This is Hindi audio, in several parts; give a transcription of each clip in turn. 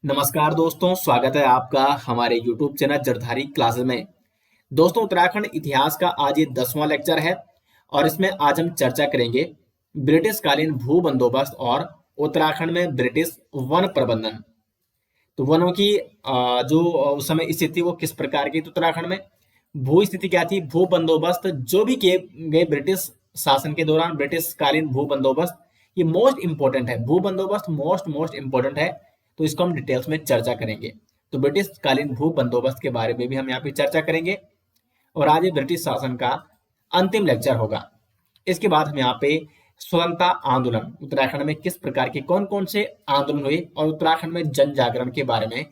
नमस्कार दोस्तों, स्वागत है आपका हमारे YouTube चैनल जरधारी क्लासेस में। दोस्तों, उत्तराखंड इतिहास का आज ये 10वां लेक्चर है और इसमें आज हम चर्चा करेंगे ब्रिटिश कालीन भू बंदोबस्त और उत्तराखंड में ब्रिटिश वन प्रबंधन। तो वनों की जो उस समय स्थिति वो किस प्रकार की थी उत्तराखंड में, भू स्थिति क्या थी, भू बंदोबस्त जो भी किए गए ब्रिटिश शासन के दौरान, ब्रिटिश कालीन भू बंदोबस्त ये मोस्ट इंपॉर्टेंट है। भू बंदोबस्त मोस्ट मोस्ट इंपॉर्टेंट है, तो इसको हम डिटेल्स में चर्चा करेंगे। तो ब्रिटिश कालीन भू बंदोबस्त के बारे में भी हम यहाँ पे चर्चा करेंगे और आज ये ब्रिटिश शासन का अंतिम लेक्चर होगा। इसके बाद हम यहाँ पे स्वतंत्रता आंदोलन उत्तराखंड में किस प्रकार के कौन कौन से आंदोलन हुए और उत्तराखंड में जन जागरण के बारे में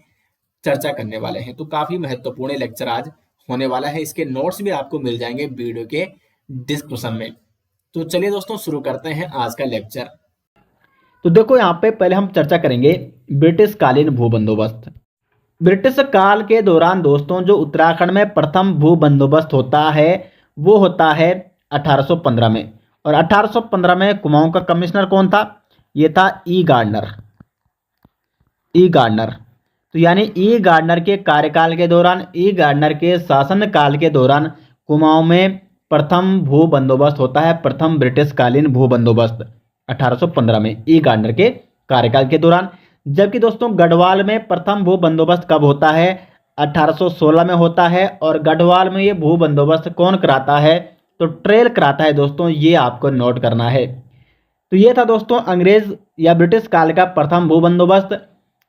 चर्चा करने वाले हैं। तो काफी महत्वपूर्ण लेक्चर आज होने वाला है। इसके नोट्स भी आपको मिल जाएंगे वीडियो के डिस्क्रिप्शन में। तो चलिए दोस्तों, शुरू करते हैं आज का लेक्चर। तो देखो, यहाँ पे पहले हम चर्चा करेंगे ब्रिटिश कालीन भू बंदोबस्त। ब्रिटिश काल के दौरान दोस्तों जो उत्तराखंड में प्रथम भू बंदोबस्त होता है वो होता है 1815 में। और 1815 में कुमाऊं का कमिश्नर कौन था? ये था ई गार्डनर। ई गार्डनर, तो यानी ई गार्डनर के कार्यकाल के दौरान, ई गार्डनर के शासन काल के दौरान कुमाऊं में प्रथम भू बंदोबस्त होता है, प्रथम ब्रिटिश कालीन भू बंदोबस्त 1815 में ई गार्डनर के कार्यकाल के दौरान। जबकि दोस्तों गढ़वाल में प्रथम भू बंदोबस्त कब होता है? 1816 में होता है। और गढ़वाल में ये भू बंदोबस्त कौन कराता है? तो ट्रेल कराता है दोस्तों, ये आपको नोट करना है। तो ये था दोस्तों अंग्रेज या ब्रिटिश काल का प्रथम भू बंदोबस्त।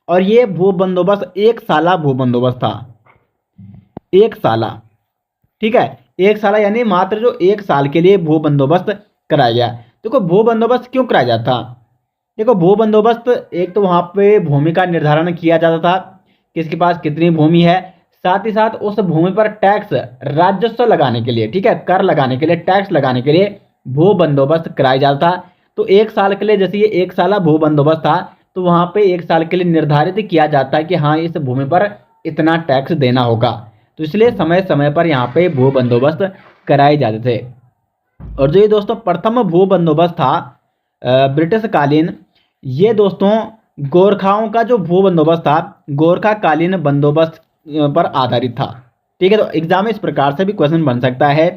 और ये भू बंदोबस्त एक साला भू बंदोबस्त था, एक साला। ठीक है, एक साला यानी मात्र जो एक साल के लिए भू बंदोबस्त कराया गया। देखो भू बंदोबस्त क्यों कराया जाता? देखो भू बंदोबस्त, एक तो वहां पे भूमि का निर्धारण किया जाता था, किसके पास कितनी भूमि है, साथ ही साथ उस भूमि पर टैक्स राजस्व लगाने के लिए, ठीक है, कर लगाने के लिए, टैक्स लगाने के लिए भू बंदोबस्त कराया जाता था। तो एक साल के लिए, जैसे ये एक साला भू बंदोबस्त था, तो वहां पे एक साल के लिए निर्धारित किया जाता है कि हाँ इस भूमि पर इतना टैक्स देना होगा। तो इसलिए समय समय पर यहाँ पे भू बंदोबस्त कराए जाते थे। और जो ये दोस्तों प्रथम भू बंदोबस्त था ब्रिटिश कालीन, ये दोस्तों गोरखाओं का जो भू बंदोबस्त था गोरखा कालीन बंदोबस्त पर आधारित था। ठीक है, तो एग्जाम में इस प्रकार से भी क्वेश्चन बन सकता है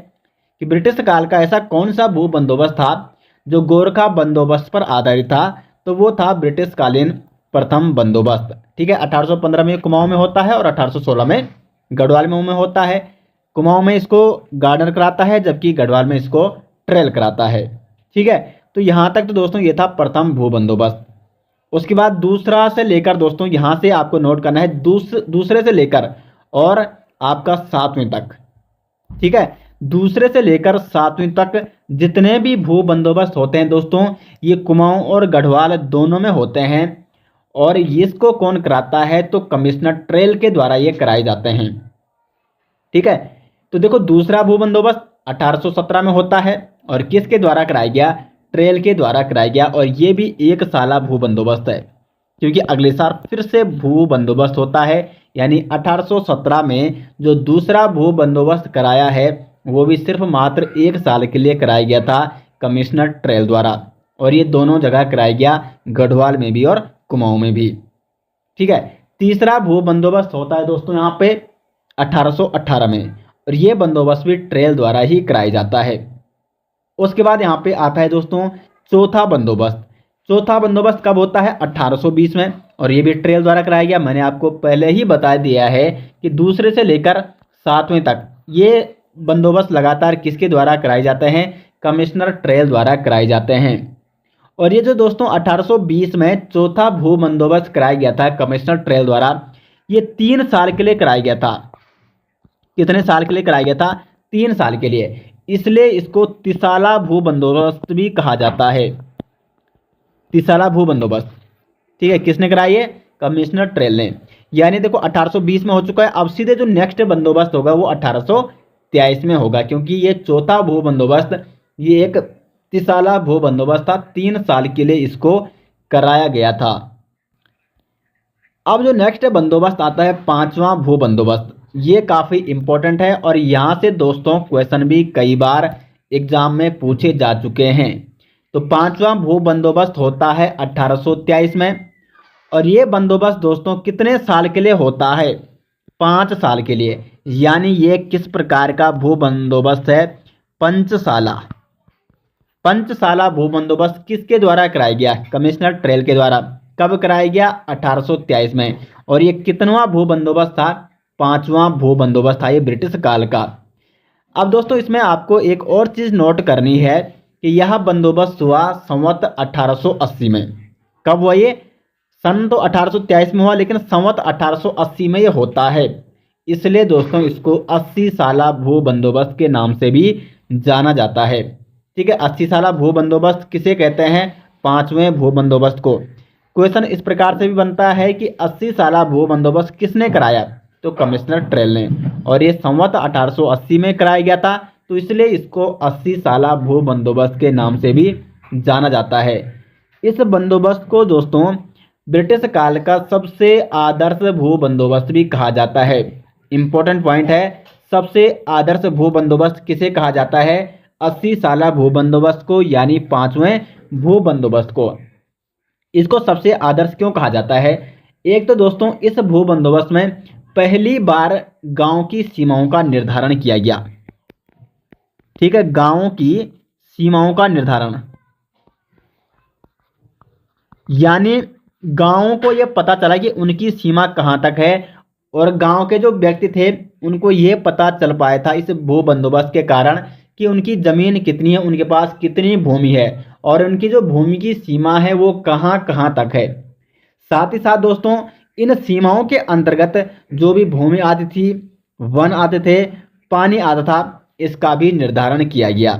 कि ब्रिटिश काल का ऐसा कौन सा भू बंदोबस्त था जो गोरखा बंदोबस्त पर आधारित था? तो वो था ब्रिटिश कालीन प्रथम बंदोबस्त। ठीक है, 1815 में कुमाऊं में होता है और 1816 में गढ़वाल में होता है। कुमाऊं में इसको गार्डनर कराता है, जबकि गढ़वाल में इसको ट्रेल कराता है। ठीक है, तो यहाँ तक तो दोस्तों ये था प्रथम भू बंदोबस्त। उसके बाद दूसरा से लेकर दोस्तों यहाँ से आपको नोट करना है दूसरे से लेकर और आपका 7वीं तक। ठीक है, दूसरे से लेकर 7वीं तक जितने भी भू बंदोबस्त होते हैं दोस्तों, ये कुमाऊं और गढ़वाल दोनों में होते हैं। और इसको कौन कराता है? तो कमिश्नर ट्रेल के द्वारा ये कराए जाते हैं। ठीक है, तो देखो दूसरा भू बंदोबस्त 1817 में होता है और किसके द्वारा कराया गया? ट्रेल के द्वारा कराया गया। और ये भी एक साला भू बंदोबस्त है, क्योंकि अगले साल फिर से भू बंदोबस्त होता है। यानी 1817 में जो दूसरा भू बंदोबस्त कराया है वो भी सिर्फ मात्र एक साल के लिए कराया गया था कमिश्नर ट्रेल द्वारा। और ये दोनों जगह कराया गया, गढ़वाल में भी और कुमाऊं में भी। ठीक है, तीसरा भू बंदोबस्त होता है दोस्तों यहाँ पे 1818 में, और ये बंदोबस्त भी ट्रेल द्वारा ही कराया जाता है। उसके बाद यहाँ पे आता है दोस्तों चौथा बंदोबस्त। चौथा बंदोबस्त कब होता है? 1820 में, और ये भी ट्रेल द्वारा कराया गया। मैंने आपको पहले ही बता दिया है कि दूसरे से लेकर 7वें तक ये बंदोबस्त लगातार किसके द्वारा कराए जाते हैं? कमिश्नर ट्रेल द्वारा कराए जाते हैं। और ये जो दोस्तों 1820 में चौथा भू बंदोबस्त कराया गया था कमिश्नर ट्रेल द्वारा, ये 3 साल के लिए कराया गया था। कितने साल के लिए कराया गया था? 3 साल के लिए। इसलिए इसको तिसाला भू बंदोबस्त भी कहा जाता है, तिसाला भू बंदोबस्त। ठीक है, किसने कराई है? कमिश्नर ट्रेल ने। यानी देखो 1820 में हो चुका है, अब सीधे जो नेक्स्ट बंदोबस्त होगा वो 1823 में होगा, क्योंकि ये चौथा भू बंदोबस्त ये एक तिसाला भू बंदोबस्त था, 3 साल के लिए इसको कराया गया था। अब जो नेक्स्ट बंदोबस्त आता है 5वां भू बंदोबस्त, ये काफ़ी इंपॉर्टेंट है और यहाँ से दोस्तों क्वेश्चन भी कई बार एग्जाम में पूछे जा चुके हैं। तो 5वां भू बंदोबस्त होता है 1823 में, और ये बंदोबस्त दोस्तों कितने साल के लिए होता है? 5 साल के लिए। यानी ये किस प्रकार का भू बंदोबस्त है? पंचसाला। पंचसाला भू बंदोबस्त किसके द्वारा कराया गया? कमिश्नर ट्रेल के द्वारा। कब कराया गया? 1823 में। और ये कितनवां भू बंदोबस्त था? 5वां भू बंदोबस्त था ये ब्रिटिश काल का। अब दोस्तों इसमें आपको एक और चीज नोट करनी है कि यह बंदोबस्त हुआ संवत 1880 में। कब हुआ ये? सन तो 1823 में हुआ, लेकिन संवत 1880 में ये होता है। इसलिए दोस्तों इसको 80 साला भू बंदोबस्त के नाम से भी जाना जाता है। ठीक है, 80 साला भू बंदोबस्त किसे कहते हैं? 5वें भू बंदोबस्त को। क्वेश्चन इस प्रकार से भी बनता है कि 80 साला भू बंदोबस्त किसने कराया? तो कमिश्नर ट्रेल ने। और ये संवत 1880 में कराया गया था, तो इसलिए इसको 80 साला भू बंदोबस्त के नाम से भी जाना जाता है। इस बंदोबस्त को दोस्तों ब्रिटिश काल का सबसे आदर्श भू बंदोबस्त भी कहा जाता है। इंपॉर्टेंट पॉइंट है, सबसे आदर्श भू बंदोबस्त किसे कहा जाता है? 80 साला भू बंदोबस्त को, यानी 5वें भू बंदोबस्त को। इसको सबसे आदर्श क्यों कहा जाता है? एक तो दोस्तों इस भू बंदोबस्त में पहली बार गांव की सीमाओं का निर्धारण किया गया। ठीक है, गांवों की सीमाओं का निर्धारण, यानी गांवों को यह पता चला कि उनकी सीमा कहां तक है, और गांव के जो व्यक्ति थे उनको यह पता चल पाया था इस भू बंदोबस्त के कारण कि उनकी जमीन कितनी है, उनके पास कितनी भूमि है, और उनकी जो भूमि की सीमा है वो कहां कहां तक है। साथ ही साथ दोस्तों इन सीमाओं के अंतर्गत जो भी भूमि आती थी, वन आते थे, पानी आता था, इसका भी निर्धारण किया गया।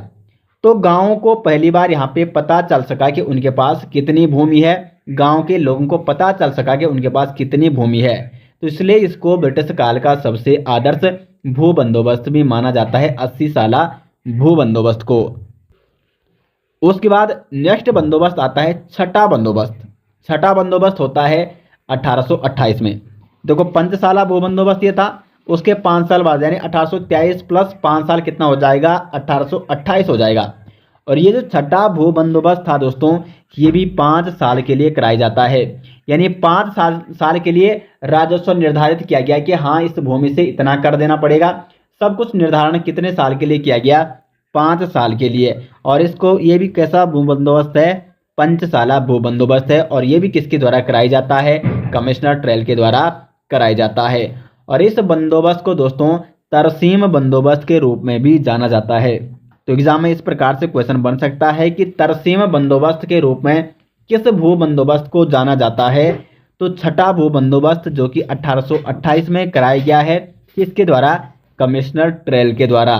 तो गांवों को पहली बार यहाँ पे पता चल सका कि उनके पास कितनी भूमि है, गांव के लोगों को पता चल सका कि उनके पास कितनी भूमि है। तो इसलिए इसको ब्रिटिश काल का सबसे आदर्श भू बंदोबस्त भी माना जाता है, 80 साला भू बंदोबस्त को। उसके बाद नेक्स्ट बंदोबस्त आता है छठा बंदोबस्त। छठा बंदोबस्त होता है 1828 में। देखो पंचसाला भू बंदोबस्त ये था, उसके 5 साल बाद यानी 1823 प्लस 5 साल कितना हो जाएगा? 1828 हो जाएगा। और ये जो छठा भू बंदोबस्त था दोस्तों, ये भी 5 साल के लिए कराया जाता है। यानी 5 साल के लिए राजस्व निर्धारित किया गया कि हाँ इस भूमि से इतना कर देना पड़ेगा। सब कुछ निर्धारण कितने साल के लिए किया गया? 5 साल के लिए। और इसको ये भी कैसा भू बंदोबस्त है? पंचसाला भू बंदोबस्त है। और ये भी किसके द्वारा कराया जाता है? कमिश्नर ट्रेल के द्वारा कराया जाता है। और इस बंदोबस्त को दोस्तों तरसीम बंदोबस्त के रूप में भी जाना जाता है। तो एग्जाम में इस प्रकार से क्वेश्चन बन सकता है कि तरसीम बंदोबस्त के रूप में किस भू बंदोबस्त को जाना जाता है? तो छठा भू बंदोबस्त, जो कि 1828 में कराया गया है, किसके द्वारा? कमिश्नर ट्रेल के द्वारा।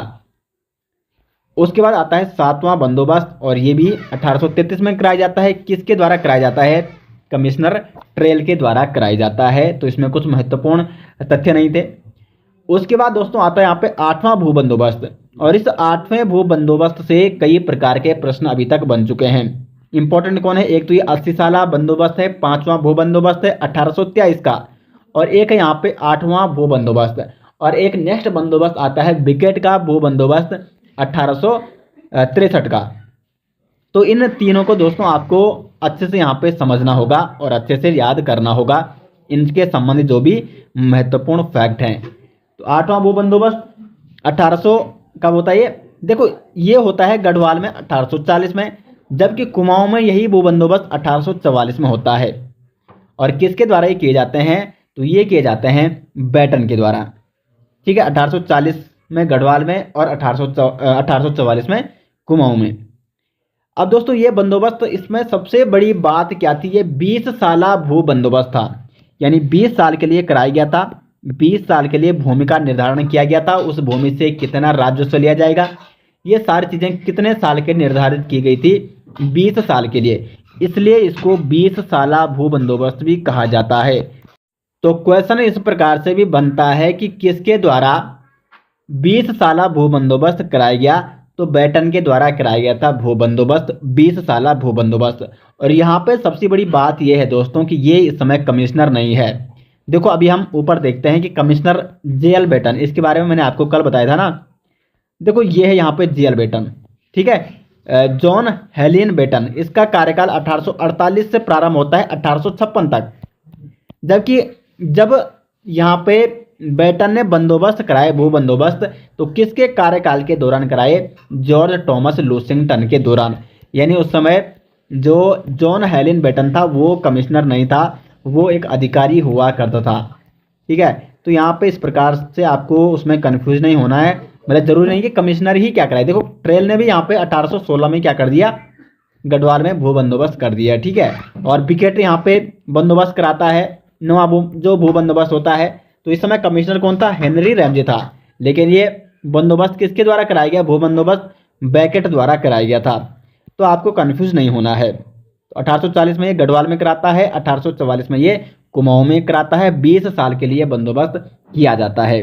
उसके बाद आता है 7वां बंदोबस्त, और ये भी 1833 में कराया जाता है। किसके द्वारा कराया जाता है? कमिश्नर ट्रेल के द्वारा कराया जाता है। तो इसमें कुछ महत्वपूर्ण तथ्य नहीं थे। उसके बाद दोस्तों आता है यहाँ पे 8वां भू बंदोबस्त, और इस 8वें भू बंदोबस्त से कई प्रकार के प्रश्न अभी तक बन चुके हैं। इंपॉर्टेंट कौन है? एक तो ये 80 साला बंदोबस्त है, 5वां भू बंदोबस्त है 1823 का, और एक है यहाँ पे 8वां भू बंदोबस्त। और एक नेक्स्ट बंदोबस्त आता है विकेट का भू बंदोबस्त 1863 का। तो इन तीनों को दोस्तों आपको अच्छे से यहाँ पे समझना होगा और अच्छे से याद करना होगा, इनके संबंधित जो भी महत्वपूर्ण फैक्ट हैं। तो 8वां भू बंदोबस्त 1800 कब होता है? ये देखो ये होता है गढ़वाल में 1840 में, जबकि कुमाऊं में यही भू बंदोबस्त 1844 में होता है। और किसके द्वारा ये किए जाते हैं? तो ये किए जाते हैं बैटन के द्वारा। ठीक है, 1840 में गढ़वाल में और 1844 में कुमाऊं में। अब दोस्तों ये बंदोबस्त, इसमें सबसे बड़ी बात क्या थी? ये 20 साला भू बंदोबस्त था, यानी 20 साल के लिए कराया गया था। 20 साल के लिए भूमि का निर्धारण किया गया था, उस भूमि से कितना राजस्व लिया जाएगा, ये सारी चीजें कितने साल के निर्धारित की गई थी? 20 साल के लिए। इसलिए इसको 20 साला भू बंदोबस्त भी कहा जाता है। तो क्वेश्चन इस प्रकार से भी बनता है कि किसके द्वारा 20 साला भू बंदोबस्त कराया गया? तो बैटन के द्वारा कराया गया था भू बंदोबस्त, 20 साला भू बंदोबस्त। और यहाँ पे सबसे बड़ी बात यह है दोस्तों कि ये इस समय कमिश्नर नहीं है। देखो अभी हम ऊपर देखते हैं कि कमिश्नर जेएल बेटन, इसके बारे में मैंने आपको कल बताया था ना। देखो ये है यहाँ पे जेएल बेटन, ठीक है। जॉन हेलिन बेटन, इसका कार्यकाल 1848 से प्रारंभ होता है 1856 तक। जबकि जब यहाँ पे बेटन ने बंदोबस्त कराए, भू बंदोबस्त, तो किसके कार्यकाल के दौरान कराए? जॉर्ज थॉमस लूसिंगटन के दौरान। यानी उस समय जो जॉन हेलिन बेटन था वो कमिश्नर नहीं था, वो एक अधिकारी हुआ करता था। ठीक है, तो यहाँ पे इस प्रकार से आपको उसमें कंफ्यूज नहीं होना है। मतलब जरूरी नहीं कि कमिश्नर ही क्या कराए। देखो ट्रेल ने भी यहाँ पे 1816 में क्या कर दिया, गढ़वाल में भू बंदोबस्त कर दिया। ठीक है, और बिकेट यहाँ पे बंदोबस्त कराता है, नवा जो भू बंदोबस्त होता है। तो इस समय कमिश्नर कौन था? हेनरी रैमजे था। लेकिन ये बंदोबस्त किसके द्वारा कराया गया? भू बंदोबस्त बेकेट द्वारा कराया गया था। तो आपको कंफ्यूज नहीं होना है। तो 1840 में ये गढ़वाल में कराता है, 1844 में ये कुमाऊं में कराता है। 20 साल के लिए बंदोबस्त किया जाता है।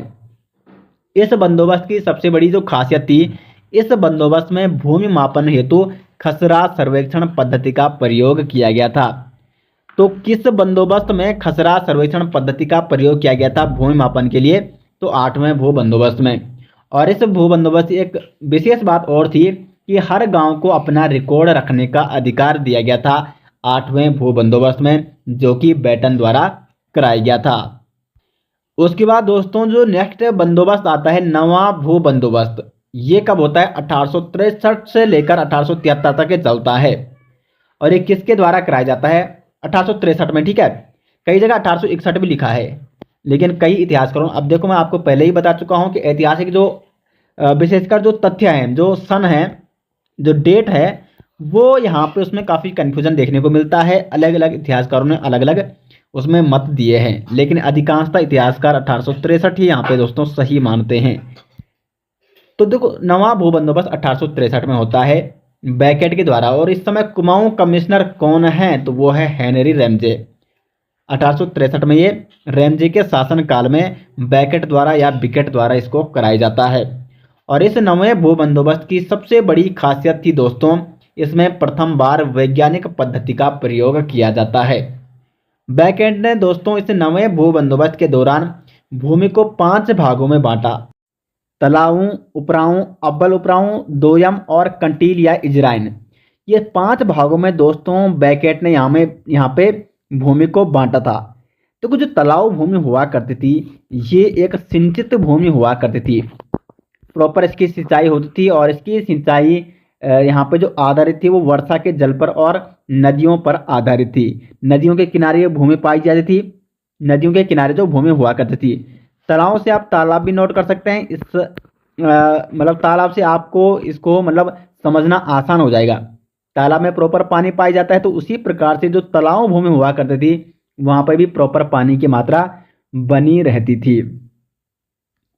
इस बंदोबस्त की सबसे बड़ी जो खासियत थी, इस बंदोबस्त में भूमि मापन हेतु खसरा सर्वेक्षण पद्धति का प्रयोग किया गया था। तो किस बंदोबस्त में खसरा सर्वेक्षण पद्धति का प्रयोग किया गया था भूमि मापन के लिए? तो 8वें भू बंदोबस्त में। और इस भू बंदोबस्त की एक विशेष बात और थी कि हर गांव को अपना रिकॉर्ड रखने का अधिकार दिया गया था 8वें भू बंदोबस्त में, जो कि बेटन द्वारा कराया गया था। उसके बाद दोस्तों जो नेक्स्ट बंदोबस्त आता है नवा भू बंदोबस्त, ये कब होता है? 1863 से लेकर 1873 तक ये चलता है। और ये किसके द्वारा कराया जाता है? 1863 में। ठीक है, कई जगह 1861 भी लिखा है, लेकिन कई इतिहासकारों, अब देखो मैं आपको पहले ही बता चुका हूं कि ऐतिहासिक जो विशेषकर जो तथ्य हैं, जो सन है, जो डेट है, वो यहाँ पे उसमें काफ़ी कन्फ्यूजन देखने को मिलता है। अलग अलग इतिहासकारों ने अलग अलग उसमें मत दिए हैं, लेकिन अधिकांशतः इतिहासकार 1863 ही यहाँ पे दोस्तों सही मानते हैं। तो देखो नवा भू बंदोबस्त 1863 में होता है बेकेट के द्वारा। और इस समय कुमाऊं कमिश्नर कौन है? तो वो है हेनरी रैमजे। 1863 में ये रैमजे के शासन काल में बेकेट द्वारा या बिकेट द्वारा इसको कराया जाता है। और इस नवे भू बंदोबस्त की सबसे बड़ी खासियत थी दोस्तों, इसमें प्रथम बार वैज्ञानिक पद्धति का प्रयोग किया जाता है। बेकेट ने दोस्तों इस नवे भू बंदोबस्त के दौरान भूमि को 5 भागों में बांटा: तलाऊ, उपराऊ, अव्वल उपराऊ, दोयम और कंटील या इजराइन। ये 5 भागों में दोस्तों बेकेट ने यहाँ पे भूमि को बांटा था। तो कुछ जो तलाऊ भूमि हुआ करती थी, ये एक सिंचित भूमि हुआ करती थी, प्रॉपर इसकी सिंचाई होती थी। और इसकी सिंचाई यहाँ पे जो आधारित थी वो वर्षा के जल पर और नदियों पर आधारित थी। नदियों के किनारे ये भूमि पाई जाती थी, नदियों के किनारे जो भूमि हुआ करती थी। तालाबों से आप तालाब भी नोट कर सकते हैं। इस मतलब तालाब से आपको इसको मतलब समझना आसान हो जाएगा। तालाब में प्रॉपर पानी पाई जाता है, तो उसी प्रकार से जो तालाब भूमि हुआ करती थी वहां पर भी प्रॉपर पानी की मात्रा बनी रहती थी।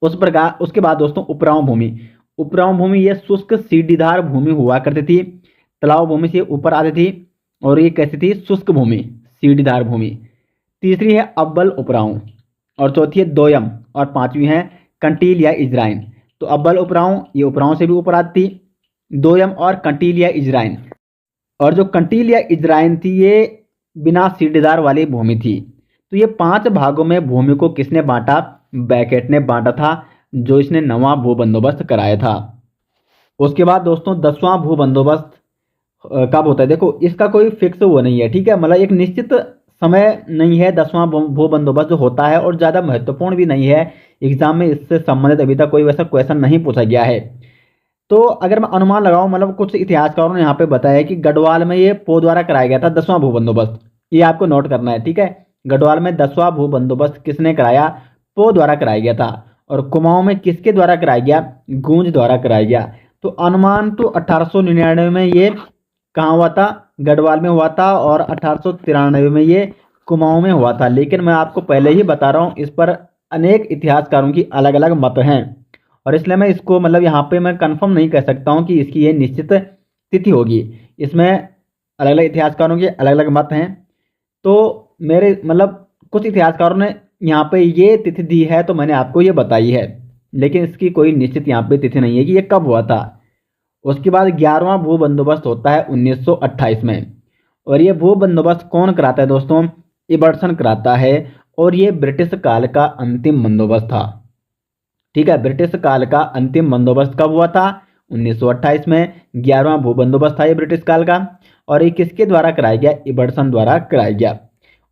उस प्रकार उसके बाद दोस्तों उपराऊ भूमि, उपराऊ भूमि ये शुष्क सीढ़ीदार भूमि हुआ करती थी, तालाब भूमि से ऊपर आती थी। और ये कैसी थी? शुष्क भूमि, सीढ़ीदार भूमि। तीसरी है अव्वल उपराऊ, और चौथी है दोयम, और पांचवी है कंटील या इजराइन। तो अव्वल उपराऊ ये उपराऊ से भी ऊपर आती थी, दोयम और कंटील या इजराइन। और जो कंटील या इजराइन थी ये बिना सीढ़ीदार वाली भूमि थी। तो ये 5 भागों में भूमि को किसने बांटा? बेकेट ने बांटा था, जो इसने नवा भू बंदोबस्त कराया था। उसके बाद दोस्तों 10वां भू बंदोबस्त कब होता है? देखो इसका कोई फिक्स वो नहीं है। ठीक है, मतलब एक निश्चित समय नहीं है 10वां भू बंदोबस्त जो होता है, और ज़्यादा महत्वपूर्ण भी नहीं है। एग्जाम में इससे संबंधित अभी तक कोई वैसा क्वेश्चन नहीं पूछा गया है। तो अगर मैं अनुमान लगाऊं, मतलब कुछ इतिहासकारों ने यहाँ पे बताया कि गढ़वाल में ये पो द्वारा कराया गया था 10वां भू बंदोबस्त। ये आपको नोट करना है। ठीक है, गढ़वाल में 10वां भू बंदोबस्त किसने कराया? पो द्वारा कराया गया था। और कुमाऊं में किसके द्वारा कराया गया? गूंज द्वारा कराया गया। तो अनुमान तो 1899 में ये कहाँ हुआ था? गढ़वाल में हुआ था। और 1893 में ये कुमाऊं में हुआ था। लेकिन मैं आपको पहले ही बता रहा हूँ, इस पर अनेक इतिहासकारों की अलग अलग मत हैं, और इसलिए मैं इसको मतलब यहाँ पे मैं कंफर्म नहीं कह सकता हूँ कि इसकी ये निश्चित तिथि होगी। इसमें अलग अलग इतिहासकारों के अलग अलग मत हैं। तो मेरे मतलब कुछ इतिहासकारों ने यहाँ पे ये तिथि दी है, तो मैंने आपको ये बताई है, लेकिन इसकी कोई निश्चित यहाँ पे तिथि नहीं है कि ये कब हुआ था। उसके बाद 11वां भू बंदोबस्त होता है 1928 में। और ये भू बंदोबस्त कौन कराता है दोस्तों? इबर्सन कराता है। और ये ब्रिटिश काल का अंतिम बंदोबस्त था। ठीक है, ब्रिटिश काल का अंतिम बंदोबस्त कब हुआ था? 1928 में। 11वां भू बंदोबस्त था ये ब्रिटिश काल का। और ये किसके द्वारा कराया गया? इबर्सन द्वारा कराया गया।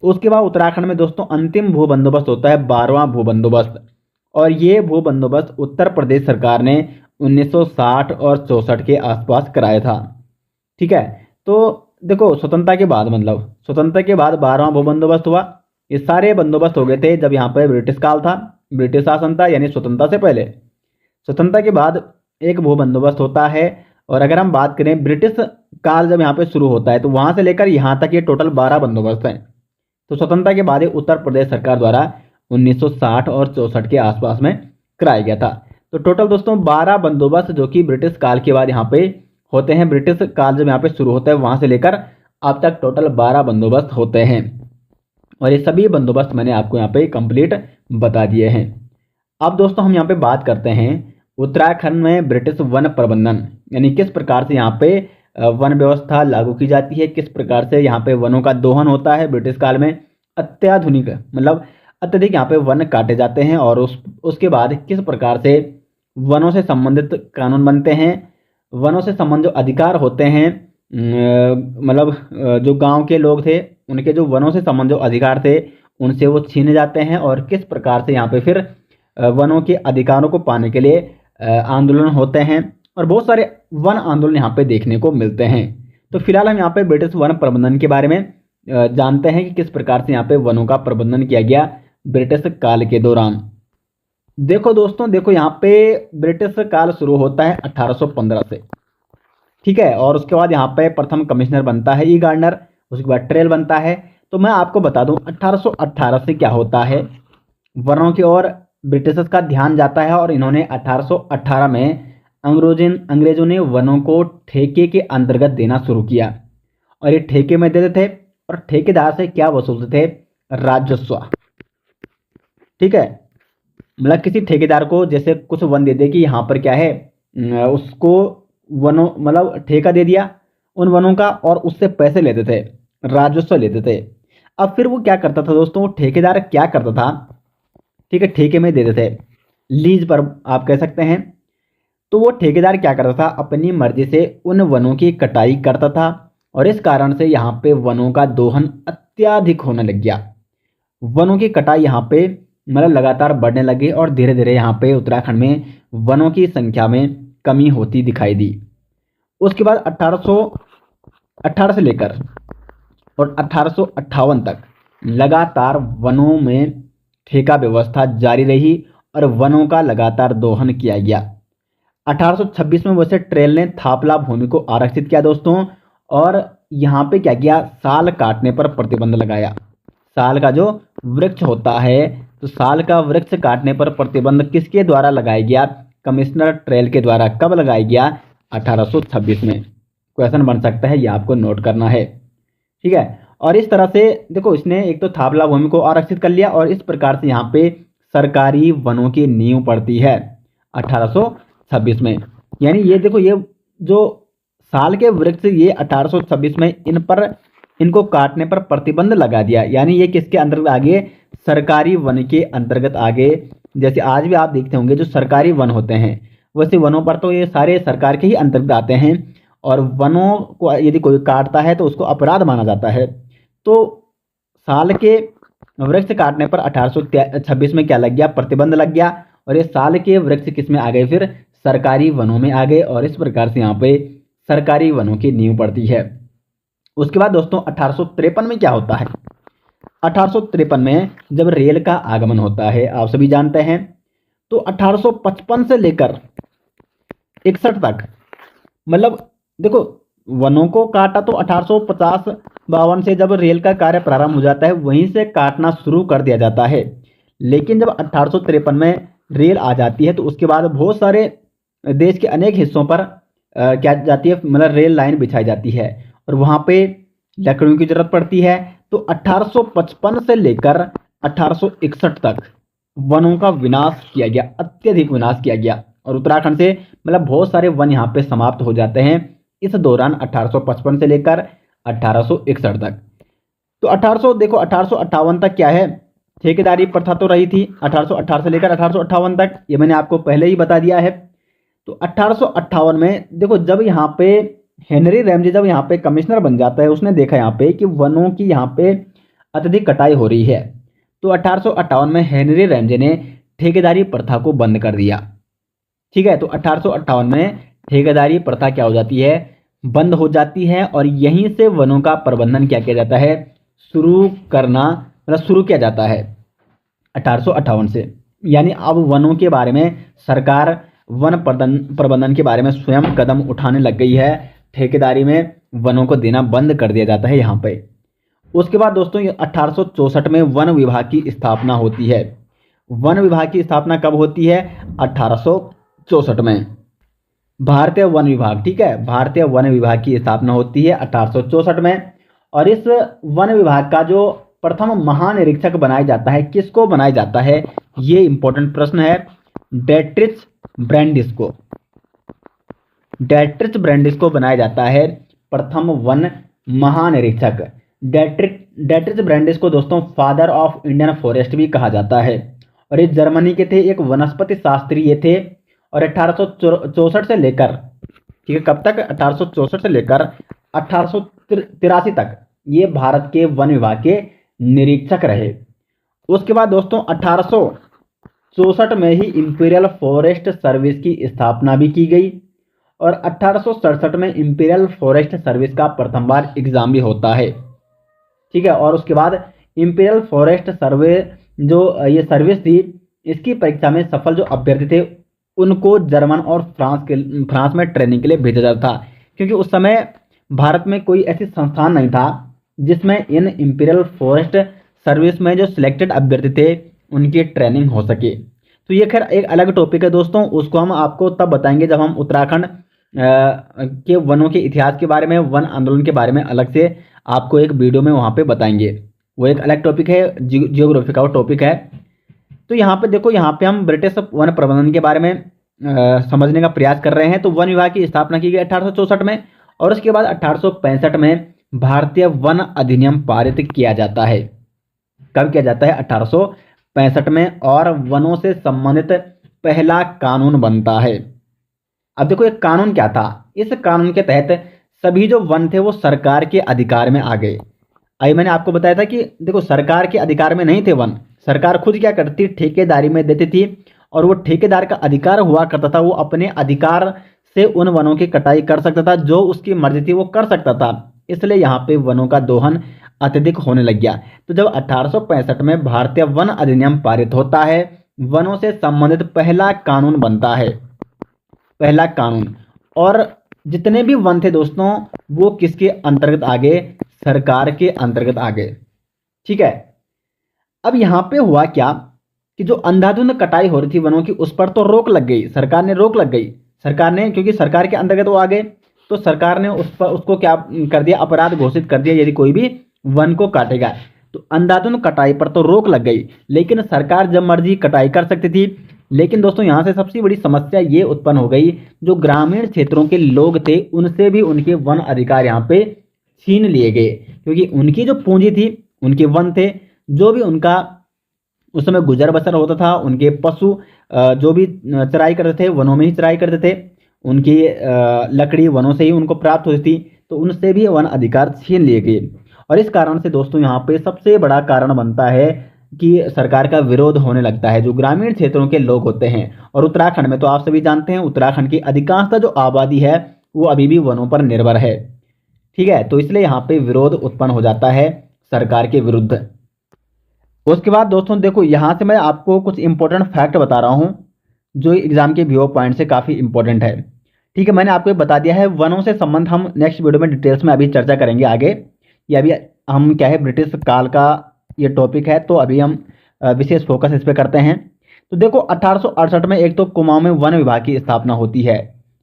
उसके बाद उत्तराखंड में दोस्तों अंतिम भू बंदोबस्त होता है 12वां भू बंदोबस्त, और ये भू बंदोबस्त उत्तर प्रदेश सरकार ने 1960 और 64 के आसपास कराया था। ठीक है, तो देखो स्वतंत्रता के बाद, मतलब स्वतंत्रता के बाद 12वां भू बंदोबस्त हुआ। ये सारे बंदोबस्त हो गए थे जब यहाँ पे ब्रिटिश काल था, ब्रिटिश शासन था, यानी स्वतंत्रता से पहले। स्वतंत्रता के बाद एक भू बंदोबस्त होता है। और अगर हम बात करें ब्रिटिश काल जब यहाँ पे शुरू होता है तो वहां से लेकर यहाँ तक ये टोटल 12 बंदोबस्त हैं। तो स्वतंत्रता के बाद उत्तर प्रदेश सरकार द्वारा 1960 और 64 के आसपास में कराया गया था। तो टोटल दोस्तों 12 बंदोबस्त जो कि ब्रिटिश काल के बाद यहाँ पे होते हैं, ब्रिटिश काल जब यहाँ पे शुरू होता है वहां से लेकर अब तक टोटल 12 बंदोबस्त होते हैं। और ये सभी बंदोबस्त मैंने आपको यहाँ पे कंप्लीट बता दिए हैं। अब दोस्तों हम यहाँ पे बात करते हैं उत्तराखंड में ब्रिटिश वन प्रबंधन, यानी किस प्रकार से यहाँ पे वन व्यवस्था लागू की जाती है, किस प्रकार से यहाँ पे वनों का दोहन होता है ब्रिटिश काल में, अत्याधुनिक मतलब अत्यधिक यहाँ पे वन काटे जाते हैं, और उसके बाद किस प्रकार से वनों से संबंधित कानून बनते हैं, वनों से संबंधित जो अधिकार होते हैं, मतलब जो गांव के लोग थे उनके जो वनों से संबंधित जो अधिकार थे उनसे वो छीने जाते हैं, और किस प्रकार से यहाँ पे फिर वनों के अधिकारों को पाने के लिए आंदोलन होते हैं, और बहुत सारे वन आंदोलन यहाँ पे देखने को मिलते हैं। तो फिलहाल हम यहाँ पे ब्रिटिश वन प्रबंधन के बारे में जानते हैं कि किस प्रकार से यहाँ पे वनों का प्रबंधन किया गया ब्रिटिश काल के दौरान। देखो दोस्तों, देखो यहाँ पे ब्रिटिश काल शुरू होता है 1815 से, ठीक है, और उसके बाद यहाँ पे प्रथम कमिश्नर बनता है ई गार्डनर, उसके बाद ट्रेल बनता है। तो मैं आपको बता दूं 1818 से क्या होता है, वनों की ओर ब्रिटिशर्स का ध्यान जाता है, और इन्होंने 1818 में अंग्रेजों ने वनों को ठेके के अंतर्गत देना शुरू किया, और ये ठेके में देते थे, और ठेकेदार से क्या वसूलते थे, राजस्व। ठीक है, मतलब किसी ठेकेदार को जैसे कुछ वन दे दे कि यहाँ पर क्या है, उसको वनों मतलब ठेका दे दिया उन वनों का, और उससे पैसे लेते थे, राजस्व लेते थे। अब फिर वो क्या करता था दोस्तों, ठेकेदार क्या करता था, ठीक है, ठेके में देते थे, लीज पर आप कह सकते हैं। तो वो ठेकेदार क्या करता था, अपनी मर्जी से उन वनों की कटाई करता था, और इस कारण से यहाँ पे वनों का दोहन अत्याधिक होने लग गया। वनों की कटाई यहाँ पे मतलब लगातार बढ़ने लगी, और धीरे धीरे यहाँ पे उत्तराखंड में वनों की संख्या में कमी होती दिखाई दी। उसके बाद 1818 से लेकर और 1858 तक लगातार वनों में ठेका व्यवस्था जारी रही, और वनों का लगातार दोहन किया गया। 1826 में वैसे ट्रेल ने थापला भूमि को आरक्षित किया दोस्तों, और यहाँ पे क्या किया, साल काटने पर प्रतिबंध लगाया। साल का जो वृक्ष होता है, तो साल का वृक्ष काटने पर प्रतिबंध किसके द्वारा लगाया गया, कमिश्नर ट्रेल के द्वारा। कब लगाया गया, 1826 में। क्वेश्चन बन सकता है, ये आपको नोट करना है, ठीक है। और इस तरह से देखो, इसने एक तो थापला भूमि को आरक्षित कर लिया, और इस प्रकार से यहाँ पे सरकारी वनों की नींव पड़ती है 1826 में। यानी ये देखो, ये जो साल के वृक्ष ये 1826 में इनको काटने पर प्रतिबंध लगा दिया। यानी ये किसके अंतर्गत आगे, सरकारी वन के अंतर्गत आगे। जैसे आज भी आप देखते होंगे जो सरकारी वन होते हैं, वैसे वनों पर तो ये सारे सरकार के ही अंतर्गत आते हैं, और वनों को यदि कोई काटता है तो उसको अपराध माना जाता है। तो साल के वृक्ष काटने पर 1826 में क्या लग गया, प्रतिबंध लग गया, और ये साल के वृक्ष किस में आ गए, फिर सरकारी वनों में आ गए, और इस प्रकार से यहाँ पे सरकारी वनों की नींव पड़ती है। उसके बाद दोस्तों 1853 में क्या होता है, 1853 में जब रेल का आगमन होता है, आप सभी जानते हैं। तो 1855 से लेकर 61 तक, मतलब देखो वनों को काटा तो 1850-52 से जब रेल का कार्य प्रारंभ हो जाता है, वहीं से काटना शुरू कर दिया जाता है। लेकिन जब 1853 में रेल आ जाती है, तो उसके बाद बहुत सारे देश के अनेक हिस्सों पर क्या जाती है, मतलब रेल लाइन बिछाई जाती है, और वहां पे लकड़ियों की जरूरत पड़ती है। तो 1855 से लेकर 1861 तक वनों का विनाश किया गया, अत्यधिक विनाश किया गया, और उत्तराखंड से मतलब बहुत सारे वन यहाँ पे समाप्त हो जाते हैं इस दौरान, 1855 से लेकर 1861 तक। तो 1858 तक क्या है, ठेकेदारी प्रथा तो रही थी 1818 से लेकर 1858 तक, ये मैंने आपको पहले ही बता दिया है। तो 1858 में देखो, जब यहाँ पे हेनरी रैमजे जब यहाँ पे कमिश्नर बन जाता है, उसने देखा यहाँ पे कि वनों की यहाँ पे अत्यधिक कटाई हो रही है। तो 1858 में हेनरी रैमजे ने ठेकेदारी प्रथा को बंद कर दिया। ठीक है, तो 1858 में ठेकेदारी प्रथा क्या हो जाती है, बंद हो जाती है, और यहीं से वनों का प्रबंधन क्या किया जाता है, शुरू करना, मतलब शुरू किया जाता है 1858 से। यानी अब वनों के बारे में सरकार वन प्रबंधन के बारे में स्वयं कदम उठाने लग गई है। ठेकेदारी में वनों को देना बंद कर दिया जाता है यहाँ पे। उसके बाद दोस्तों 1864 में वन विभाग की स्थापना होती है। वन विभाग की स्थापना कब होती है, 1864 में। भारतीय वन विभाग, ठीक है, भारतीय वन विभाग की स्थापना होती है 1864 में। और इस वन विभाग का जो प्रथम महानिरीक्षक बनाया जाता है, किसको बनाया जाता है, ये इंपॉर्टेंट प्रश्न है, डेट्रिच ब्रैंडिस को। डेट्रिच ब्रैंडिस को बनाया जाता है प्रथम वन महानिरीक्षक। डेट्रिच ब्रैंडिस को दोस्तों फादर ऑफ इंडियन फॉरेस्ट भी कहा जाता है। और ये जर्मनी के थे, एक वनस्पति शास्त्री ये थे। और 1864 से लेकर, ठीक है, कब तक, 1864 से लेकर 1883 तक ये भारत के वन विभाग के निरीक्षक रहे। उसके बाद दोस्तों 1864 में ही इंपीरियल फॉरेस्ट सर्विस की स्थापना भी की गई। और 1867 में इंपीरियल फॉरेस्ट सर्विस का प्रथम बार एग्जाम भी होता है। ठीक है, और उसके बाद इंपीरियल फॉरेस्ट सर्वे जो ये सर्विस थी, इसकी परीक्षा में सफल जो अभ्यर्थी थे उनको जर्मन और फ्रांस में ट्रेनिंग के लिए भेजा जाता था, क्योंकि उस समय भारत में कोई ऐसी संस्थान नहीं था जिसमें इन इंपीरियल फॉरेस्ट सर्विस में जो सिलेक्टेड अभ्यर्थी थे उनकी ट्रेनिंग हो सके। तो ये खैर एक अलग टॉपिक है दोस्तों, उसको हम आपको तब बताएंगे जब हम उत्तराखंड के वनों के इतिहास के बारे में, वन आंदोलन के बारे में अलग से आपको एक वीडियो में वहाँ पे बताएंगे। वो एक अलग टॉपिक है, जियोग्राफी का वो टॉपिक है। तो यहाँ पे देखो, यहाँ पे हम ब्रिटिश वन प्रबंधन के बारे में समझने का प्रयास कर रहे हैं। तो वन विभाग की स्थापना की गई 1864 में, और उसके बाद 1865 में भारतीय वन अधिनियम पारित किया जाता है। कब किया जाता है, 1865 में, और वनों से संबंधित पहला कानून बनता है। अब देखो ये कानून क्या था, इस कानून के तहत सभी जो वन थे वो सरकार के अधिकार में आ गए। अभी मैंने आपको बताया था कि देखो सरकार के अधिकार में नहीं थे वन, सरकार खुद क्या करती, ठेकेदारी में देती थी, और वो ठेकेदार का अधिकार हुआ करता था, वो अपने अधिकार से उन वनों की कटाई कर सकता था, जो उसकी मर्जी थी वो कर सकता था। इसलिए यहाँ पे वनों का दोहन अत्यधिक होने लग गया। तो जब 1865 में भारतीय वन अधिनियम पारित होता है, वनों से संबंधित पहला कानून बनता है, पहला कानून। और जितने भी वन थे दोस्तों वो किसके अंतर्गत आ गए, सरकार के अंतर्गत आ गए। ठीक है, अब यहाँ पे हुआ क्या कि जो अंधाधुंध कटाई हो रही थी वनों की, उस पर तो रोक लग गई, सरकार ने रोक लग गई। सरकार ने, क्योंकि सरकार के अंतर्गत वो आ गए, तो सरकार ने उस पर, उसको क्या कर दिया, अपराध घोषित कर दिया यदि कोई भी वन को काटेगा। तो अंधाधुंध कटाई पर तो रोक लग गई, लेकिन सरकार जब मर्जी कटाई कर सकती थी। लेकिन दोस्तों यहाँ से सबसे बड़ी समस्या ये उत्पन्न हो गई, जो ग्रामीण क्षेत्रों के लोग थे उनसे भी उनके वन अधिकार यहाँ पे छीन लिए गए, क्योंकि उनकी जो पूंजी थी, उनके वन थे, जो भी उनका उस समय गुजर बसर होता था, उनके पशु जो भी चराई करते थे वनों में ही चराई करते थे, उनकी लकड़ी वनों से ही उनको प्राप्त होती थी, तो उनसे भी वन अधिकार छीन लिए गए। और इस कारण से दोस्तों यहाँ पे सबसे बड़ा कारण बनता है कि सरकार का विरोध होने लगता है, जो ग्रामीण क्षेत्रों के लोग होते हैं। और उत्तराखंड में तो आप सभी जानते हैं, उत्तराखंड की अधिकांशतः जो आबादी है वो अभी भी वनों पर निर्भर है। ठीक है, तो इसलिए यहाँ पे विरोध उत्पन्न हो जाता है सरकार के विरुद्ध। उसके बाद दोस्तों देखो, यहाँ से मैं आपको कुछ इंपॉर्टेंट फैक्ट बता रहा हूँ जो एग्जाम के व्यू पॉइंट से काफ़ी इंपॉर्टेंट है। ठीक है, मैंने आपको बता दिया है। वनों से संबंध हम नेक्स्ट वीडियो में डिटेल्स में अभी चर्चा करेंगे आगे। ये अभी हम क्या है, ब्रिटिश काल का ये टॉपिक है, तो अभी हम विशेष फोकस इस पर करते हैं। तो देखो 1868 में एक तो कुमाऊं में वन विभाग की स्थापना होती है।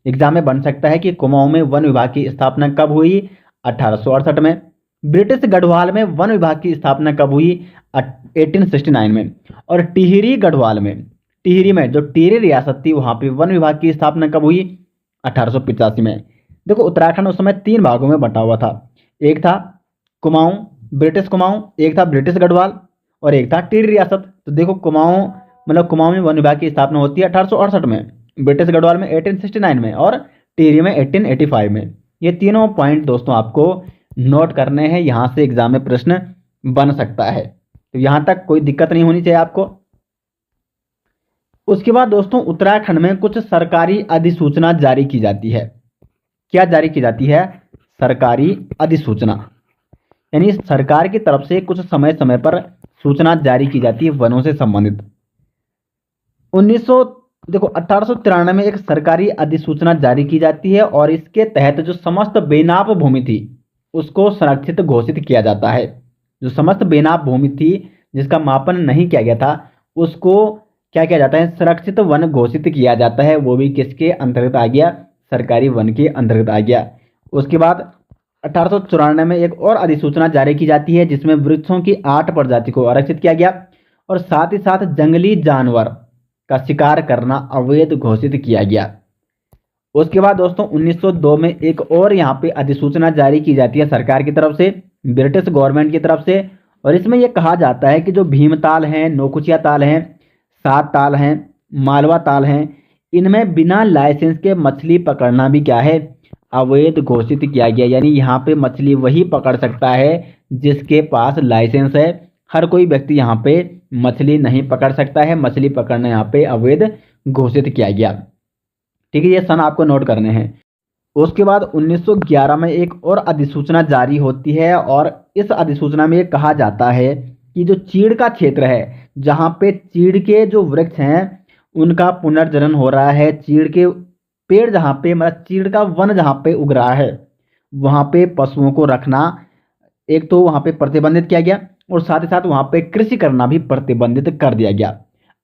एग्जाम में बन सकता है कि कुमाऊं में वन विभाग की स्थापना कब हुई, 1868 में। ब्रिटिश गढ़वाल में वन विभाग की स्थापना कब हुई, 1869 में। और टिहरी गढ़वाल में, टिहरी में जो टिहरी रियासत थी वहां पे वन विभाग की स्थापना कब हुई, 1885 में। देखो उत्तराखंड उस समय 3 भागों में बटा हुआ था, एक था कुमाऊं, ब्रिटिश कुमाऊं, एक था ब्रिटिश गढ़वाल, और एक था टिहरी रियासत। तो देखो कुमाऊं, मतलब कुमाऊं में वन विभाग की स्थापना होती है 1868 में, ब्रिटिश गढ़वाल में 1869 में, और टिहरी में 1885 में। ये तीनों पॉइंट दोस्तों आपको नोट करने हैं, यहाँ से एग्जाम में प्रश्न बन सकता है। तो यहाँ तक कोई दिक्कत नहीं होनी चाहिए आपको। उसके बाद दोस्तों उत्तराखंड में कुछ सरकारी अधिसूचना जारी की जाती है। क्या जारी की जाती है? सरकारी अधिसूचना, यानी सरकार की तरफ से कुछ समय समय पर सूचना जारी की जाती है वनों से संबंधित। 1900 देखो 1893 में एक सरकारी अधिसूचना जारी की जाती है और इसके तहत जो समस्त बेनाप भूमि थी उसको संरक्षित घोषित किया जाता है। जो समस्त बेनाप भूमि थी जिसका मापन नहीं किया गया था उसको क्या किया जाता है? संरक्षित वन घोषित किया जाता है। वो भी किसके अंतर्गत आ गया? सरकारी वन के अंतर्गत आ गया। उसके बाद 1894 में एक और अधिसूचना जारी की जाती है जिसमें वृक्षों की 8 प्रजाति को आरक्षित किया गया और साथ ही साथ जंगली जानवर का शिकार करना अवैध घोषित किया गया। उसके बाद दोस्तों 1902 में एक और यहाँ पे अधिसूचना जारी की जाती है सरकार की तरफ से, ब्रिटिश गवर्नमेंट की तरफ से, और इसमें यह कहा जाता है कि जो भीमताल हैं, नौकुचिया ताल हैं, सात ताल हैं, मालवा ताल हैं, इनमें बिना लाइसेंस के मछली पकड़ना भी क्या है? अवैध घोषित किया गया। यानी यहाँ पे मछली वही पकड़ सकता है जिसके पास लाइसेंस है। हर कोई व्यक्ति यहाँ पे मछली नहीं पकड़ सकता है। मछली पकड़ना यहाँ पे अवैध घोषित किया गया। ठीक है, ये सन आपको नोट करने हैं। उसके बाद 1911 में एक और अधिसूचना जारी होती है और इस अधिसूचना में ये कहा जाता है कि जो चीड़ का क्षेत्र है, जहाँ पे चीड़ के जो वृक्ष हैं उनका पुनर्जनन हो रहा है, चीड़ के पेड़ जहाँ पे मतलब चीड़ का वन जहाँ पे उग रहा है वहाँ पे पशुओं को रखना एक तो वहाँ पे प्रतिबंधित किया गया और साथ ही साथ वहाँ पे कृषि करना भी प्रतिबंधित कर दिया गया।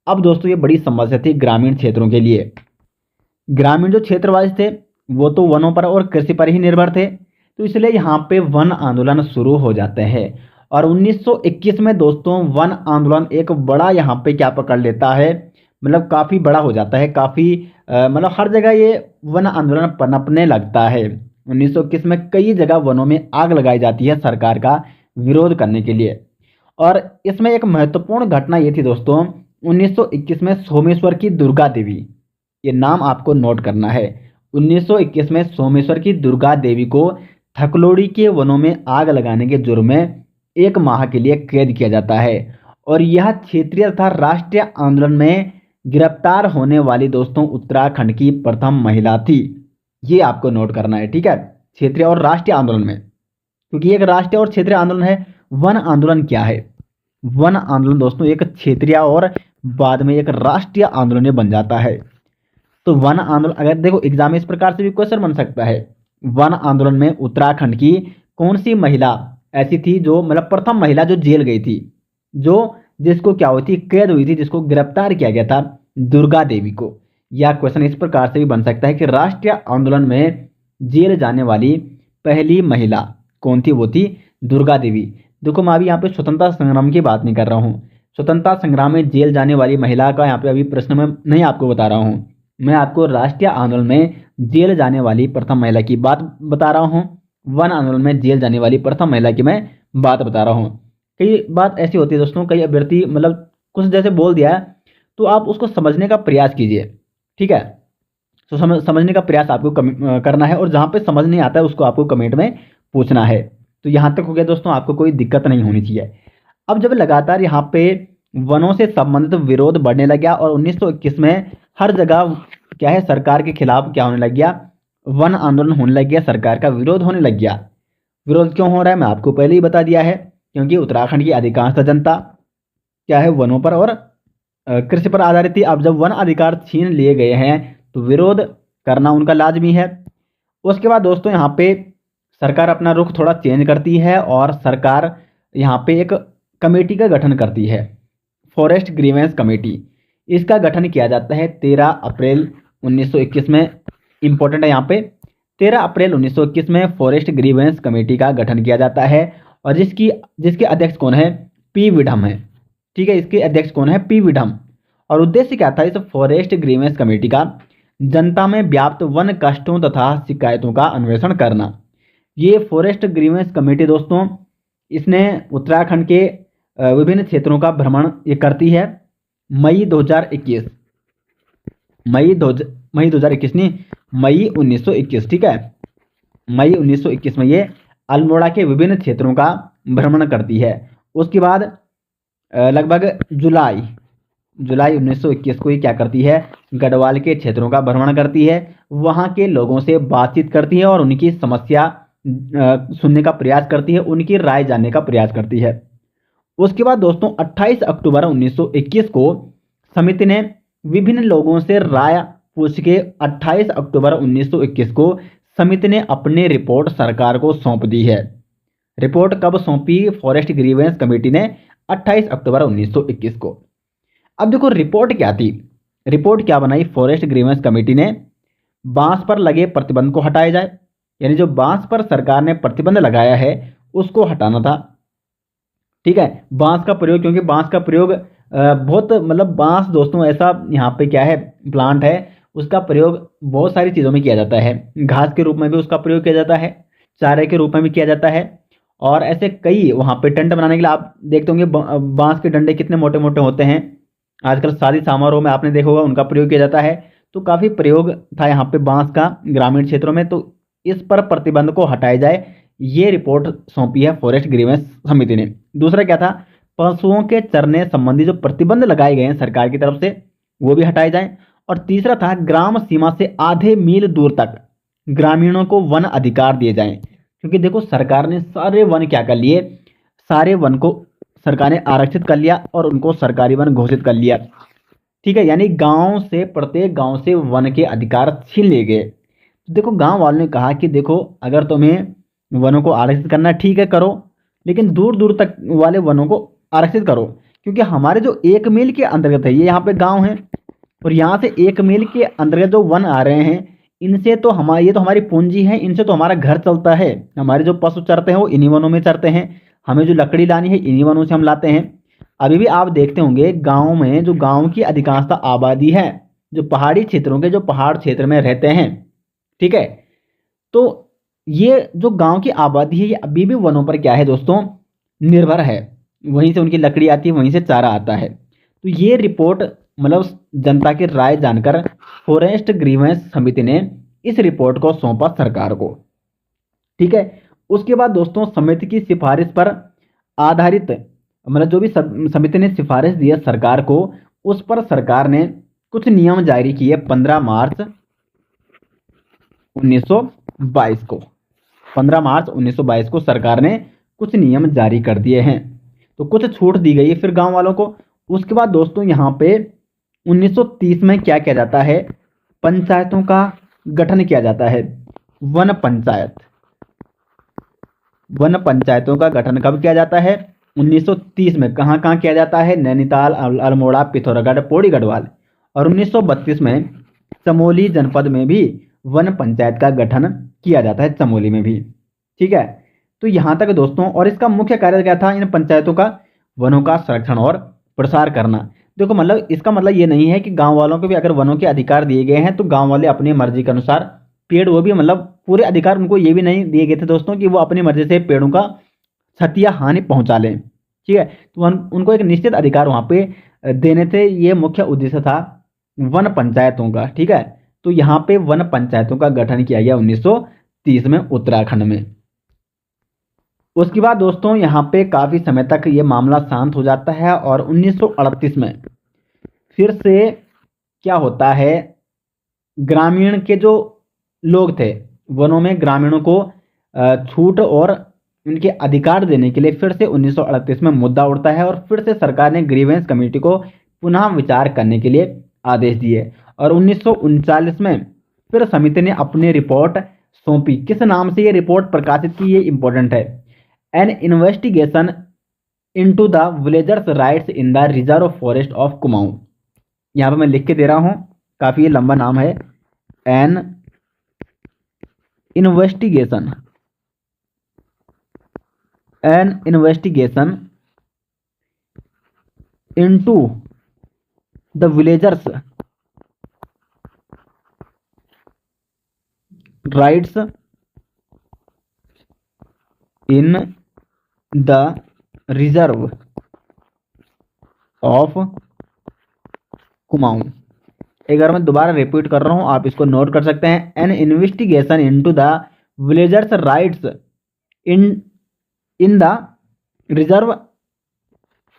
अब दोस्तों ये बड़ी समस्या थी ग्रामीण क्षेत्रों के लिए। ग्रामीण जो क्षेत्रवासी थे वो तो वनों पर और कृषि पर ही निर्भर थे, तो इसलिए यहाँ पे वन आंदोलन शुरू हो जाते हैं। और 1921 में दोस्तों वन आंदोलन एक बड़ा यहाँ पे क्या पकड़ लेता है, मतलब काफ़ी बड़ा हो जाता है, काफ़ी मतलब हर जगह ये वन आंदोलन पनपने लगता है। 1921 में कई जगह वनों में आग लगाई जाती है सरकार का विरोध करने के लिए। और इसमें एक महत्वपूर्ण घटना ये थी दोस्तों, 1921 में सोमेश्वर की दुर्गा देवी, ये नाम आपको नोट करना है। 1921 में सोमेश्वर की दुर्गा देवी को थकलोड़ी के वनों में आग लगाने के जुर्म में 1 माह के लिए कैद किया जाता है और यह क्षेत्रीय तथा राष्ट्रीय आंदोलन में गिरफ्तार होने वाली दोस्तों उत्तराखंड की प्रथम महिला थी। ये आपको नोट करना है, ठीक है, क्षेत्रीय और राष्ट्रीय आंदोलन में, क्योंकि एक राष्ट्रीय और क्षेत्रीय आंदोलन है। वन आंदोलन क्या है? वन आंदोलन दोस्तों एक क्षेत्रीय और बाद में एक राष्ट्रीय आंदोलन में बन जाता है। तो वन आंदोलन अगर देखो एग्जाम में इस प्रकार से भी क्वेश्चन बन सकता है, वन आंदोलन में उत्तराखंड की कौन सी महिला ऐसी थी जो मतलब प्रथम महिला जो जेल गई थी, जो जिसको क्या हुई थी, कैद हुई थी, जिसको गिरफ्तार किया गया था, दुर्गा देवी को। यह क्वेश्चन इस प्रकार से भी बन सकता है कि राष्ट्रीय आंदोलन में जेल जाने वाली पहली महिला कौन थी? वो थी दुर्गा देवी। देखो मैं अभी यहाँ पे स्वतंत्रता संग्राम की बात नहीं कर रहा हूँ, स्वतंत्रता संग्राम में जेल जाने वाली महिला का यहाँ पे अभी प्रश्न में नहीं आपको बता रहा हूँ, मैं आपको राष्ट्रीय आंदोलन में जेल जाने वाली प्रथम महिला की बात बता रहा हूँ। वन आंदोलन में जेल जाने वाली प्रथम महिला की मैं बात बता रहा हूँ। कई बात ऐसी होती है दोस्तों, कई अभ्यर्थी मतलब कुछ जैसे बोल दिया है तो आप उसको समझने का प्रयास कीजिए, ठीक है। तो समझने का प्रयास आपको करना है और जहाँ पे समझ नहीं आता है उसको आपको कमेंट में पूछना है। तो यहाँ तक हो गया दोस्तों, आपको कोई दिक्कत नहीं होनी चाहिए। अब जब लगातार यहाँ पे वनों से संबंधित विरोध बढ़ने लग गया और 1921 में हर जगह क्या है, सरकार के खिलाफ क्या होने लग गया, वन आंदोलन होने लग गया, सरकार का विरोध होने लग गया। विरोध क्यों हो रहा है मैं आपको पहले ही बता दिया है, क्योंकि उत्तराखंड की अधिकांश जनता क्या है, वनों पर और कृषि पर आधारित थी। अब जब वन अधिकार छीन लिए गए हैं तो विरोध करना उनका लाजमी है। उसके बाद दोस्तों यहाँ पे सरकार अपना रुख थोड़ा चेंज करती है और सरकार यहाँ पे एक कमेटी का गठन करती है, फॉरेस्ट ग्रीवेंस कमेटी। इसका गठन किया जाता है 13 अप्रैल 1921 में। इंपॉर्टेंट है यहाँ पे, 13 अप्रैल 1921 में फॉरेस्ट ग्रीवेंस कमेटी का गठन किया जाता है और जिसके अध्यक्ष कौन है, पी विडम है, ठीक है। इसके अध्यक्ष कौन है, पी विडम। और उद्देश्य क्या था इस फॉरेस्ट ग्रीवेंस कमेटी का, जनता में व्याप्त वन कष्टों तथा शिकायतों का अन्वेषण करना। ये फॉरेस्ट ग्रीवेंस कमेटी दोस्तों इसने उत्तराखंड के विभिन्न क्षेत्रों का भ्रमण ये करती है। मई 2021 नहीं, मई 1921, ठीक है, मई 1921 में ये अल्मोड़ा के विभिन्न क्षेत्रों का भ्रमण करती है उसके बाद लगभग जुलाई जुलाई 1921 को ये क्या करती है, गढ़वाल के क्षेत्रों का भ्रमण करती है, वहाँ के लोगों से बातचीत करती है और उनकी समस्या सुनने का प्रयास करती है, उनकी राय जानने का प्रयास करती है। उसके बाद दोस्तों 28 अक्टूबर 1921 को समिति ने विभिन्न लोगों से राय पूछ के 28 अक्टूबर 1921 को समिति ने अपनी रिपोर्ट सरकार को सौंप दी है। रिपोर्ट कब सौंपी फॉरेस्ट ग्रीवेंस कमेटी ने? 28 अक्टूबर 1921 को। अब देखो रिपोर्ट क्या थी, रिपोर्ट क्या बनाई फॉरेस्ट ग्रीवेंस कमेटी ने? बांस पर लगे प्रतिबंध को हटाया जाए, यानी जो बांस पर सरकार ने प्रतिबंध लगाया है उसको हटाना था। ठीक है, बांस का प्रयोग, क्योंकि बांस का प्रयोग बहुत मतलब बांस दोस्तों ऐसा यहाँ पे क्या है प्लांट है, उसका प्रयोग बहुत सारी चीज़ों में किया जाता है। घास के रूप में भी उसका प्रयोग किया जाता है, चारे के रूप में भी किया जाता है, और ऐसे कई वहाँ पे टेंट बनाने के लिए आप देखते होंगे बांस के डंडे कितने मोटे मोटे होते हैं। आजकल शादी समारोह में आपने देखा होगा उनका प्रयोग किया जाता है। तो काफ़ी प्रयोग था यहाँ पे बांस का ग्रामीण क्षेत्रों में, तो इस पर प्रतिबंध को हटाया जाए, ये रिपोर्ट सौंपी है फॉरेस्ट ग्रीवेंस समिति ने। दूसरा क्या था, पशुओं के चरने संबंधी जो प्रतिबंध लगाए गए हैं सरकार की तरफ से वो भी हटाए जाएं। और तीसरा था ग्राम सीमा से आधे मील दूर तक ग्रामीणों को वन अधिकार दिए जाएं, क्योंकि देखो सरकार ने सारे वन क्या कर लिए, सारे वन को सरकार ने आरक्षित कर लिया और उनको सरकारी वन घोषित कर लिया। ठीक है, यानी गांव से प्रत्येक गांव से वन के अधिकार छीन लिए गए। तो देखो गांव वालों ने कहा कि देखो अगर तुम्हें वनों को आरक्षित करना ठीक है करो, लेकिन दूर दूर तक वाले वनों को आरक्षित करो, क्योंकि हमारे जो 1 मील के अंतर्गत है, ये यहाँ पे गांव है और यहाँ से 1 मील के अंतर्गत जो वन आ रहे हैं इनसे तो हमारी, ये तो हमारी पूंजी है, इनसे तो हमारा घर चलता है। हमारे जो पशु चरते हैं वो इन्हीं वनों में चरते हैं, हमें जो लकड़ी लानी है इन्हीं वनों से हम लाते हैं। अभी भी आप देखते होंगे गांव में, जो गांव की अधिकांशता आबादी है जो पहाड़ी क्षेत्रों के, जो पहाड़ क्षेत्र में रहते हैं, ठीक है, तो ये जो गांव की आबादी है ये अभी भी वनों पर क्या है दोस्तों, निर्भर है। वहीं से उनकी लकड़ी आती है, वहीं से चारा आता है। तो ये रिपोर्ट मतलब जनता की राय जानकर फॉरेस्ट ग्रीवेंस समिति ने इस रिपोर्ट को सौंपा सरकार को। ठीक है, उसके बाद दोस्तों समिति की सिफारिश पर आधारित, मतलब जो भी समिति ने सिफारिश दी है सरकार को, उस पर सरकार ने कुछ नियम जारी किए 15 मार्च 1922 को। 15 मार्च 1922 को सरकार ने कुछ नियम जारी कर दिए हैं, तो कुछ छूट दी गई है फिर गांव वालों को। उसके बाद दोस्तों यहाँ पे 1930 में क्या किया जाता है, पंचायतों का गठन किया जाता है। वन पंचायत, वन पंचायतों का गठन कब किया जाता है? 1930 में। कहाँ कहाँ किया जाता है? नैनीताल, अल्मोड़ा, पिथौरागढ़, पौड़ी, गढ़वाल। और 1932 में चमोली जनपद में भी वन पंचायत का गठन किया जाता है, चमोली में भी। ठीक है, तो यहाँ तक दोस्तों। और इसका मुख्य कार्य क्या था इन पंचायतों का? वनों का संरक्षण और प्रसार करना। देखो मतलब इसका मतलब ये नहीं है कि गांव वालों को भी अगर वनों के अधिकार दिए गए हैं तो गांव वाले अपनी मर्जी के अनुसार पेड़, वो भी मतलब पूरे अधिकार उनको ये भी नहीं दिए गए थे दोस्तों कि वो अपनी मर्जी से पेड़ों का क्षति या हानि पहुंचा लें। ठीक है, तो उनको एक निश्चित अधिकार वहां पे देने थे, ये मुख्य उद्देश्य था वन पंचायतों का। ठीक है, तो यहाँ पे वन पंचायतों का गठन किया गया 1930 में उत्तराखंड में। उसके बाद दोस्तों यहाँ पे काफी समय तक ये मामला शांत हो जाता है और 1938 में फिर से क्या होता है, ग्रामीण के जो लोग थे वनों में, ग्रामीणों को छूट और उनके अधिकार देने के लिए फिर से 1938 में मुद्दा उठता है और फिर से सरकार ने ग्रीवेंस कमेटी को पुनः विचार करने के लिए आदेश दिए। और 1939 में फिर समिति ने अपनी रिपोर्ट सौंपी। किस नाम से ये रिपोर्ट प्रकाशित की, ये इंपॉर्टेंट है, N investigation into the villagers rights in the reserve forest of Kumaon. यहाँ पे मैं लिख के दे रहा हूँ, काफी लंबा नाम है, N investigation into the villagers rights in the reserve of Kumaon. एक बार मैं दोबारा रिपीट कर रहा हूं, आप इसको नोट कर सकते हैं, N investigation into the villagers rights in the reserve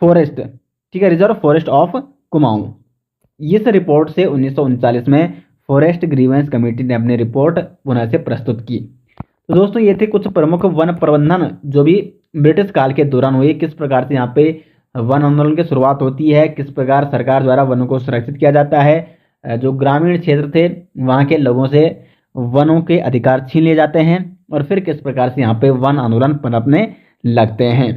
forest, ठीक है, रिजर्व फॉरेस्ट ऑफ कुमाऊं। इस रिपोर्ट से 1939 में फॉरेस्ट ग्रीवेंस कमेटी ने अपनी रिपोर्ट पुनः से प्रस्तुत की। तो दोस्तों ये थे कुछ प्रमुख वन प्रबंधन जो भी ब्रिटिश काल के दौरान हुए, किस प्रकार से यहाँ पे वन आंदोलन की शुरुआत होती है, किस प्रकार सरकार द्वारा वनों को सुरक्षित किया जाता है, जो ग्रामीण क्षेत्र थे वहाँ के लोगों से वनों के अधिकार छीन लिए जाते हैं, और फिर किस प्रकार से यहाँ पे वन आंदोलन पनपने लगते हैं।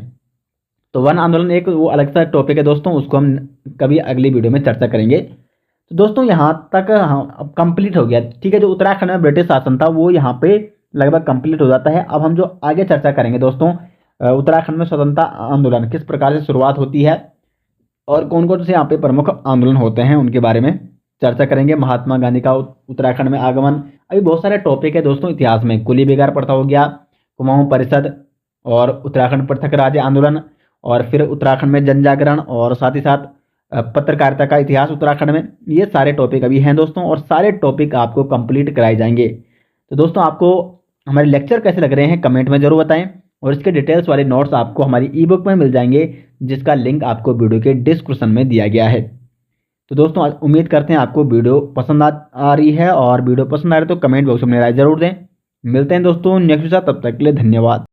तो वन आंदोलन एक वो अलग सा टॉपिक है दोस्तों, उसको हम कभी अगली वीडियो में चर्चा करेंगे। तो दोस्तों यहाँ तक अब कंप्लीट हो गया, ठीक है। जो उत्तराखंड में ब्रिटिश शासन था वो यहाँ पे लगभग कंप्लीट हो जाता है। अब हम जो आगे चर्चा करेंगे दोस्तों, उत्तराखंड में स्वतंत्रता आंदोलन किस प्रकार से शुरुआत होती है और कौन कौन से यहाँ पे प्रमुख आंदोलन होते हैं उनके बारे में चर्चा करेंगे। महात्मा गांधी का उत्तराखंड में आगमन, अभी बहुत सारे टॉपिक है दोस्तों इतिहास में। कुली बेगार प्रथा हो गया, कुमाऊं परिषद और उत्तराखंड पृथक राज्य आंदोलन, और फिर उत्तराखंड में जन जागरण, और साथ ही साथ पत्रकारिता का इतिहास उत्तराखंड में। ये सारे टॉपिक अभी हैं दोस्तों, और सारे टॉपिक आपको कंप्लीट कराए जाएंगे। तो दोस्तों आपको हमारे लेक्चर कैसे लग रहे हैं कमेंट में जरूर बताएं, और इसके डिटेल्स वाले नोट्स आपको हमारी ई बुक में मिल जाएंगे, जिसका लिंक आपको वीडियो के डिस्क्रिप्शन में दिया गया है। तो दोस्तों उम्मीद करते हैं आपको वीडियो पसंद आ रही है, और वीडियो पसंद आ रही है तो कमेंट बॉक्स में राय जरूर दें। मिलते हैं दोस्तों नेक्स्ट वीडियो, तब तक के लिए धन्यवाद।